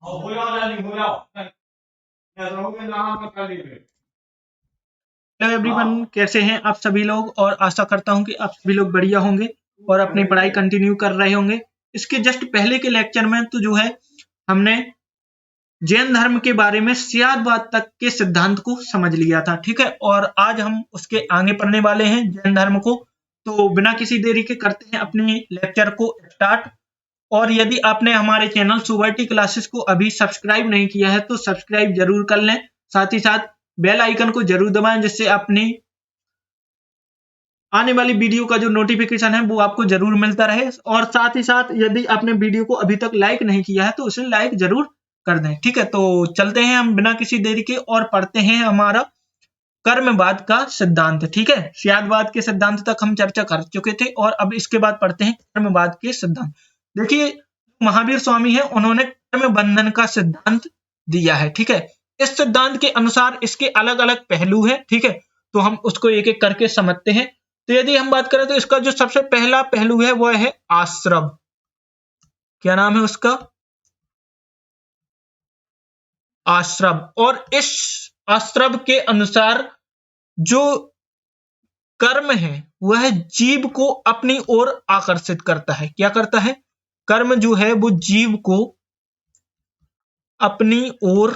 Hello everyone, कैसे हैं आप सभी लोग। और आशा करता हूं कि आप सभी लोग बढ़िया होंगे और अपनी पढ़ाई कंटिन्यू कर रहे होंगे। इसके जस्ट पहले के लेक्चर में तो जो है हमने जैन धर्म के बारे में सियादवाद तक के सिद्धांत को समझ लिया था, ठीक है। और आज हम उसके आगे पढ़ने वाले हैं जैन धर्म को। तो बिना किसी देरी के करते हैं अपने लेक्चर को स्टार्ट। और यदि आपने हमारे चैनल सुवर्टी क्लासेस को अभी सब्सक्राइब नहीं किया है तो सब्सक्राइब जरूर कर लें, साथ ही साथ बेल आइकन को जरूर दबाएं, जिससे अपनी आने वाली वीडियो का जो नोटिफिकेशन है वो आपको जरूर मिलता रहे। और साथ ही साथ यदि आपने वीडियो को अभी तक लाइक नहीं किया है तो उसे लाइक जरूर कर दें, ठीक है। तो चलते हैं हम बिना किसी देरी के और पढ़ते हैं हमारा कर्मवाद का सिद्धांत, ठीक है। सियादवाद के सिद्धांत तक हम चर्चा कर चुके थे और अब इसके बाद पढ़ते हैं कर्मवाद के सिद्धांत। देखिए, महावीर स्वामी है, उन्होंने कर्म बंधन का सिद्धांत दिया है, ठीक है। इस सिद्धांत के अनुसार इसके अलग अलग पहलू हैं, ठीक है। तो हम उसको एक एक करके समझते हैं। तो यदि हम बात करें तो इसका जो सबसे पहला पहलू है वह है आश्रव। क्या नाम है उसका? आश्रव। और इस आश्रव के अनुसार जो कर्म है वह जीव को अपनी ओर आकर्षित करता है। क्या करता है? कर्म जो है वो जीव को अपनी ओर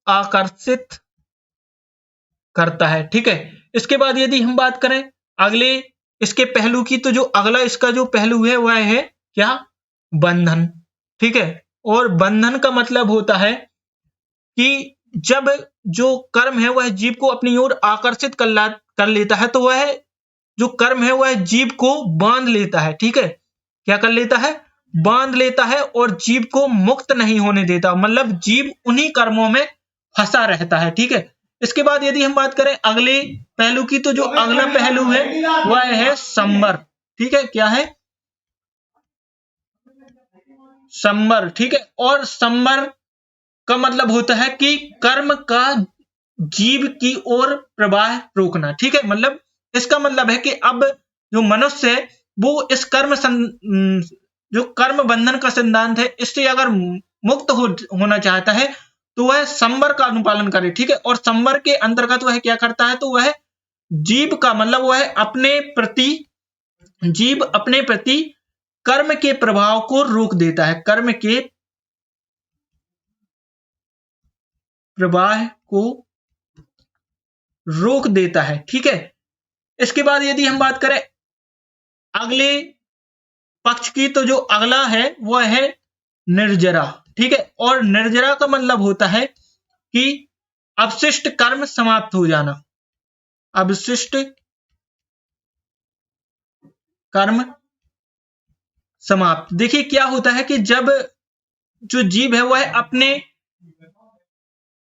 आकर्षित करता है, ठीक है। इसके बाद यदि हम बात करें अगले इसके पहलू की, तो जो अगला इसका जो पहलू है वह है क्या? बंधन, ठीक है। और बंधन का मतलब होता है कि जब जो कर्म है वह जीव को अपनी ओर आकर्षित कर लेता है तो वह जो कर्म है वह जीव को बांध लेता है, ठीक है। क्या कर लेता है? बांध लेता है और जीव को मुक्त नहीं होने देता, मतलब जीव उन्हीं कर्मों में फंसा रहता है, ठीक है। इसके बाद यदि हम बात करें अगले पहलू की, तो जो अगला पहलू है वह है संवर, ठीक है। क्या है? संवर, ठीक है। और संवर का मतलब होता है कि कर्म का जीव की ओर प्रवाह रोकना, ठीक है। मतलब इसका मतलब है कि अब जो मनुष्य है वो इस जो कर्म बंधन का सिद्धांत है इससे अगर मुक्त होना चाहता है तो वह संवर का अनुपालन करे, ठीक है। और संवर के अंतर्गत वह क्या करता है? तो वह जीव का मतलब वह जीव अपने प्रति कर्म के प्रभाव को रोक देता है, कर्म के प्रवाह को रोक देता है, ठीक है। इसके बाद यदि हम बात करें अगले पक्ष की, तो जो अगला है वह है निर्जरा, ठीक है। और निर्जरा का मतलब होता है कि अवशिष्ट कर्म समाप्त हो जाना। अवशिष्ट कर्म समाप्त। देखिए क्या होता है कि जब जो जीव है वह अपने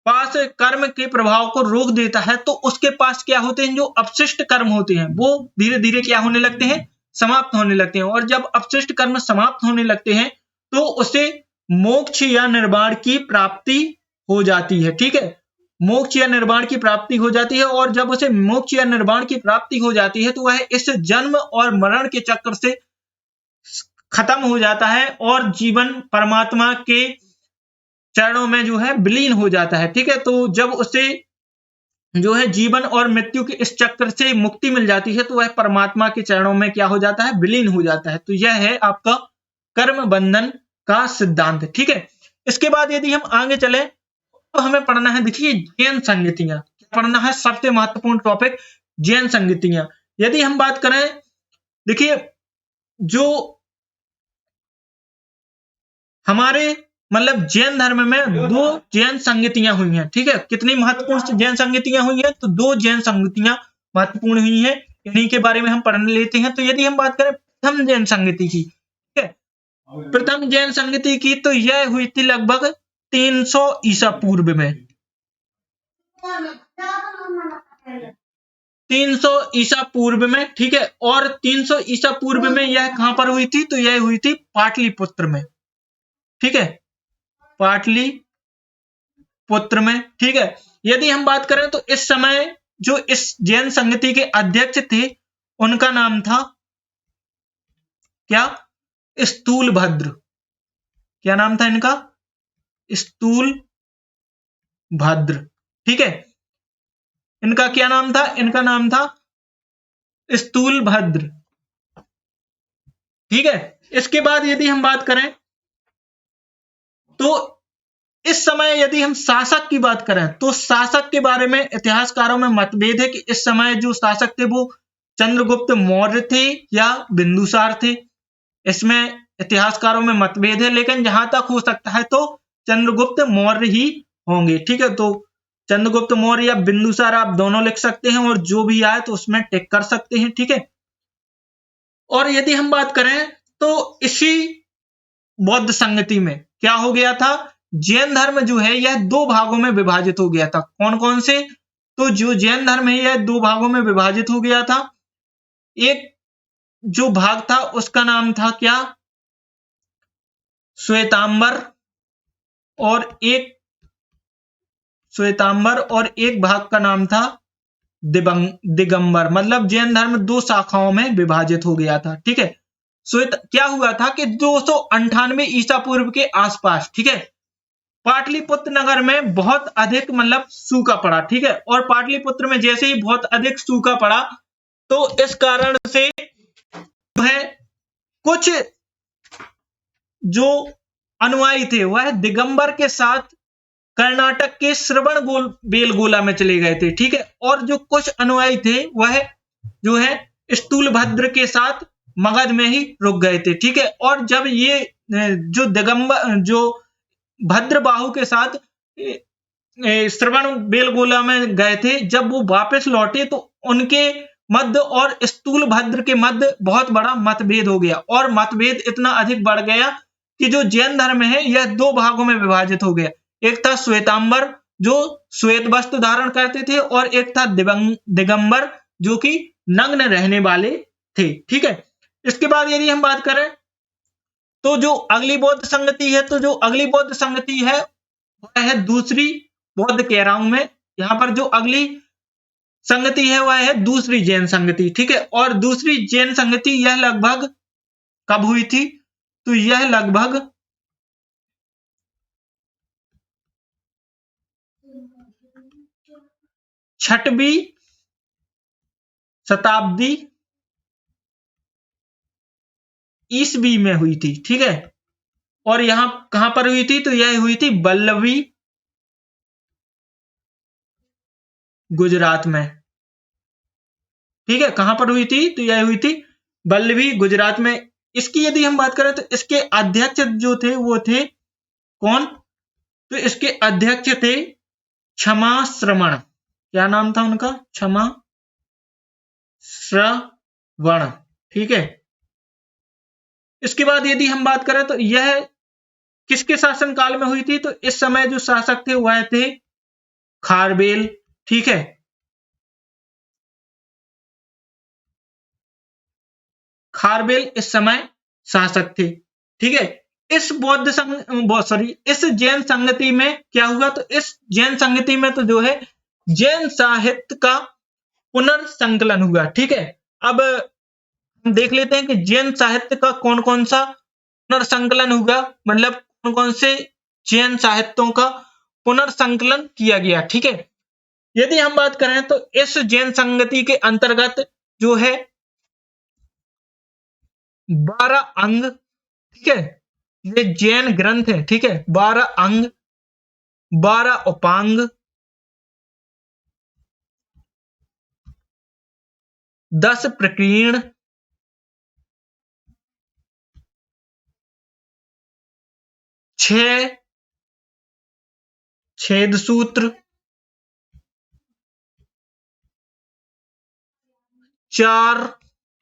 पास कर्म के प्रभाव को रोक देता है तो उसके पास क्या होते हैं? जो अपशिष्ट कर्म होते हैं वो धीरे धीरे क्या होने लगते हैं? समाप्त होने लगते हैं। और जब अपशिष्ट कर्म समाप्त होने लगते हैं तो उसे मोक्ष या निर्वाण की प्राप्ति हो जाती है, ठीक है। मोक्ष या निर्वाण की प्राप्ति हो जाती है। और जब उसे मोक्ष या निर्वाण की प्राप्ति हो जाती है तो वह इस जन्म और मरण के चक्र से खत्म हो जाता है और जीवन परमात्मा के चरणों में जो है विलीन हो जाता है, ठीक है। तो जब उसे जो है जीवन और मृत्यु के इस चक्र से मुक्ति मिल जाती है तो वह परमात्मा के चरणों में क्या हो जाता है? विलीन हो जाता है। तो यह है आपका कर्म बंधन का सिद्धांत, ठीक है। इसके बाद यदि हम आगे चले तो हमें पढ़ना है, देखिए, जैन संगतियां। क्या पढ़ना है? सबसे महत्वपूर्ण टॉपिक जैन संगतियां। यदि हम बात करें, देखिए, जो हमारे मतलब जैन धर्म में दो जैन संगतियां हुई हैं, ठीक है। कितनी महत्वपूर्ण जैन संगतियां हुई हैं? तो दो जैन संगतियां महत्वपूर्ण हुई हैं, इन्हीं के बारे में हम पढ़ लेते हैं। तो यदि हम बात करें प्रथम जैन संगति की, ठीक है, प्रथम जैन संगति की, तो यह हुई थी लगभग 300 ईसा पूर्व में। 300 ईसा पूर्व में, ठीक है। और 300 ईसा पूर्व में यह कहां पर हुई थी? तो यह हुई थी पाटलिपुत्र में, ठीक है, पाटलिपुत्र में, ठीक है। यदि हम बात करें तो इस समय जो इस जैन संगति के अध्यक्ष थे उनका नाम था क्या? स्थूलभद्र। क्या नाम था इनका? स्थूलभद्र। ठीक है, इनका क्या नाम था? इनका नाम था स्थूलभद्र। ठीक है, इसके बाद यदि हम बात करें तो इस समय यदि हम शासक की बात करें तो शासक के बारे में इतिहासकारों में मतभेद है कि इस समय जो शासक थे वो चंद्रगुप्त मौर्य थे या बिंदुसार थे। इसमें इतिहासकारों में मतभेद है, लेकिन जहां तक हो सकता है तो चंद्रगुप्त मौर्य ही होंगे। ठीक है, तो चंद्रगुप्त मौर्य या बिंदुसार आप दोनों लिख सकते हैं और जो भी आए तो उसमें टिक कर सकते हैं। ठीक है, और यदि हम बात करें तो इसी बौद्ध संगति में क्या हो गया था? जैन धर्म जो है यह दो भागों में विभाजित हो गया था। कौन कौन से? तो जो जैन धर्म है यह दो भागों में विभाजित हो गया था। एक जो भाग था उसका नाम था क्या? श्वेतांबर, और एक भाग का नाम था दिगंबर। मतलब जैन धर्म दो शाखाओं में विभाजित हो गया था। ठीक है, क्या हुआ था कि 298 ईसा पूर्व के आसपास, ठीक है, पाटलिपुत्र नगर में बहुत अधिक मतलब सूखा पड़ा। ठीक है, और पाटलिपुत्र में जैसे ही बहुत अधिक सूखा पड़ा तो इस कारण से वह कुछ जो अनुयायी थे वह दिगंबर के साथ कर्नाटक के बेलगोला में चले गए थे। ठीक है, और जो कुछ अनुयायी थे वह जो है स्थूलभद्र के साथ मगध में ही रुक गए थे। ठीक है, और जब ये जो दिगंबर जो भद्रबाहु के साथ श्रवण बेलगोला में गए थे, जब वो वापस लौटे तो उनके मध्य और स्थूलभद्र के मध्य बहुत बड़ा मतभेद हो गया, और मतभेद इतना अधिक बढ़ गया कि जो जैन धर्म है यह दो भागों में विभाजित हो गया। एक था श्वेतांबर जो श्वेत वस्त्र धारण करते थे, और एक था दिगंबर जो कि नग्न रहने वाले थे। ठीक है, इसके बाद यदि हम बात करें तो जो अगली बौद्ध संगति है, तो जो अगली बौद्ध संगति है वह है दूसरी बौद्ध कह रहा हूं मैं यहां पर। जो अगली संगति है वह है दूसरी जैन संगति। ठीक है, और दूसरी जैन संगति यह लगभग कब हुई थी? तो यह लगभग 6वीं शताब्दी ईसवी में हुई थी। ठीक है, और यहां कहां पर हुई थी? तो यह हुई थी बल्लवी, गुजरात में। ठीक है, कहां पर हुई थी? तो यह हुई थी बल्लवी, गुजरात में। इसकी यदि हम बात करें तो इसके अध्यक्ष जो थे वो थे कौन? तो इसके अध्यक्ष थे क्षमा श्रवण। क्या नाम था उनका? क्षमा श्रवण। ठीक है, इसके बाद यदि हम बात करें तो यह किसके शासन काल में हुई थी? तो इस समय जो शासक थे वह थे खारबेल। ठीक है, खारबेल इस समय शासक थे। ठीक है, इस इस जैन संगति में क्या हुआ? तो इस जैन संगति में तो जो है जैन साहित्य का पुनर्संकलन हुआ। ठीक है, अब हम देख लेते हैं कि जैन साहित्य का कौन कौन सा पुनर्संकलन हुआ, मतलब कौन कौन से जैन साहित्यों का पुनर्संकलन किया गया। ठीक है, यदि हम बात करें तो इस जैन संगति के अंतर्गत जो है 12 अंग, ठीक है, ये जैन ग्रंथ है। ठीक है, 12 अंग, 12 उपांग, 10 प्रकीर्ण, 6 छेद सूत्र, 4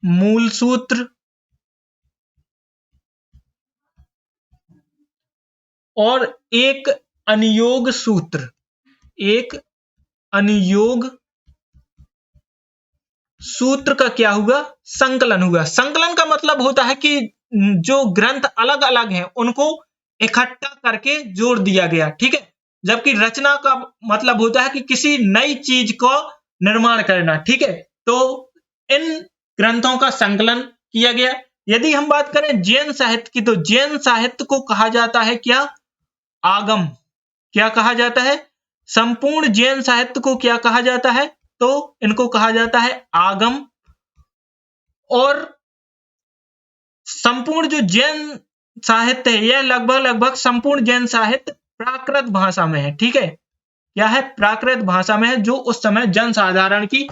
मूल सूत्र और एक अनुयोग सूत्र। एक अनुयोग सूत्र का क्या हुआ? संकलन हुआ। संकलन का मतलब होता है कि जो ग्रंथ अलग अलग हैं उनको इकट्ठा करके जोड़ दिया गया। ठीक है, जबकि रचना का मतलब होता है कि किसी नई चीज को निर्माण करना। ठीक है, तो इन ग्रंथों का संकलन किया गया। यदि हम बात करें जैन साहित्य की, तो जैन साहित्य को कहा जाता है क्या? आगम। क्या कहा जाता है? संपूर्ण जैन साहित्य को क्या कहा जाता है? तो इनको कहा जाता है आगम। और संपूर्ण जो जैन साहित्य है यह लगभग संपूर्ण जैन साहित्य प्राकृत भाषा में है। ठीक है, क्या है? प्राकृत भाषा में है, जो उस समय जनसाधारण की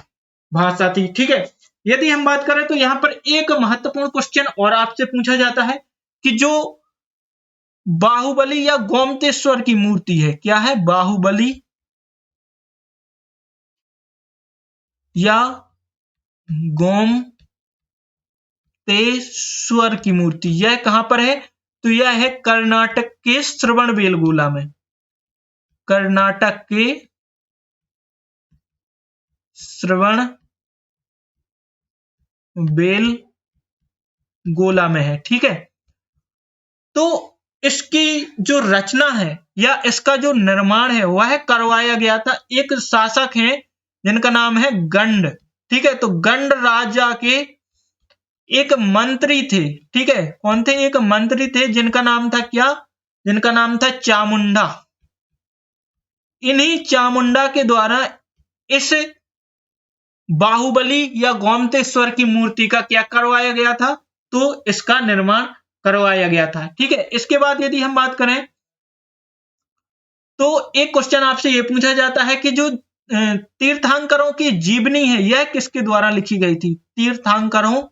भाषा थी। ठीक है, यदि हम बात करें तो यहां पर एक महत्वपूर्ण क्वेश्चन और आपसे पूछा जाता है कि जो बाहुबली या गोमतेश्वर की मूर्ति है, क्या है? बाहुबली या गोमतेश्वर की मूर्ति, यह कहां पर है? तो यह है कर्नाटक के श्रवणबेलगोला में। कर्नाटक के श्रवणबेलगोला में है। ठीक है, तो इसकी जो रचना है या इसका जो निर्माण है वह करवाया गया था, एक शासक हैं जिनका नाम है गंड। ठीक है, तो गंड राजा के एक मंत्री थे। ठीक है, कौन थे? एक मंत्री थे जिनका नाम था क्या? जिनका नाम था चामुंडा। इन्हीं चामुंडा के द्वारा इस बाहुबली या गोमतेश्वर की मूर्ति का क्या करवाया गया था? तो इसका निर्माण करवाया गया था। ठीक है, इसके बाद यदि हम बात करें तो एक क्वेश्चन आपसे यह पूछा जाता है कि जो तीर्थंकरों की जीवनी है यह किसके द्वारा लिखी गई थी? तीर्थंकरों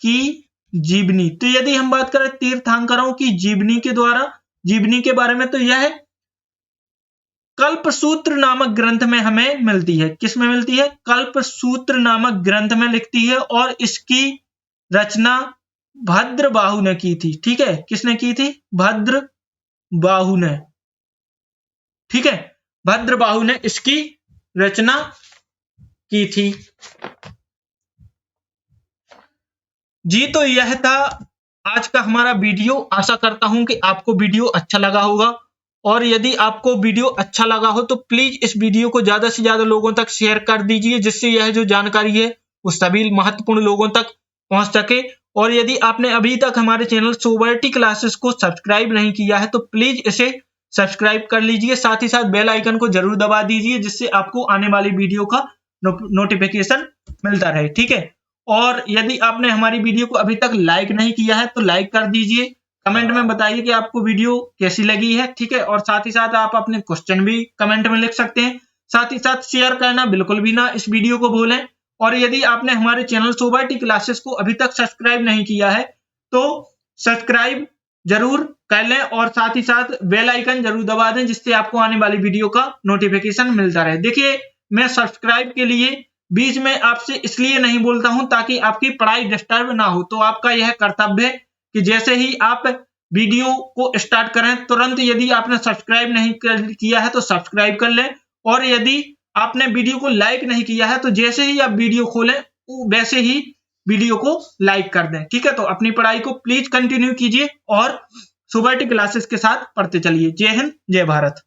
की जीवनी। तो यदि हम बात करें तीर्थंकरों की जीवनी के द्वारा, जीवनी के बारे में, तो यह कल्पसूत्र नामक ग्रंथ में हमें मिलती है। किस में मिलती है? कल्पसूत्र नामक ग्रंथ में लिखती है, और इसकी रचना भद्रबाहु ने की थी। ठीक है, किसने की थी? भद्रबाहु ने। ठीक है, भद्रबाहु ने इसकी रचना की थी। जी, तो यह था आज का हमारा वीडियो। आशा करता हूं कि आपको वीडियो अच्छा लगा होगा, और यदि आपको वीडियो अच्छा लगा हो तो प्लीज इस वीडियो को ज्यादा से ज्यादा लोगों तक शेयर कर दीजिए, जिससे यह जो जानकारी है वो सभी महत्वपूर्ण लोगों तक पहुंच सके। और यदि आपने अभी तक हमारे चैनल सोबर्टी क्लासेस को सब्सक्राइब नहीं किया है तो प्लीज इसे सब्सक्राइब कर लीजिए, साथ ही साथ बेल आइकन को जरूर दबा दीजिए, जिससे आपको आने वाली वीडियो का नोटिफिकेशन मिलता रहे। ठीक है, और यदि आपने हमारी वीडियो को अभी तक लाइक नहीं किया है तो लाइक कर दीजिए, कमेंट में बताइए कि आपको वीडियो कैसी लगी है। ठीक है, और साथ ही साथ आप अपने क्वेश्चन भी कमेंट में लिख सकते हैं। साथ ही साथ शेयर करना बिल्कुल भी ना इस वीडियो को भूलें। और यदि आपने हमारे चैनल सोबर्टी क्लासेस को अभी तक सब्सक्राइब नहीं किया है तो सब्सक्राइब जरूर कर लें, और साथ ही साथ बेल आइकन जरूर दबा दें, जिससे आपको आने वाली वीडियो का नोटिफिकेशन मिलता रहे। देखिए, मैं सब्सक्राइब के लिए बीच में आपसे इसलिए नहीं बोलता हूं ताकि आपकी पढ़ाई डिस्टर्ब ना हो। तो आपका यह कर्तव्य है कि जैसे ही आप वीडियो को स्टार्ट करें तुरंत, यदि आपने सब्सक्राइब नहीं किया है तो सब्सक्राइब कर लें, और यदि आपने वीडियो को लाइक नहीं किया है तो जैसे ही आप वीडियो खोलें वैसे ही वीडियो को लाइक कर दें। ठीक है, तो अपनी पढ़ाई को प्लीज कंटिन्यू कीजिए और सोबर्टी क्लासेस के साथ पढ़ते चलिए। जय हिंद, जय भारत।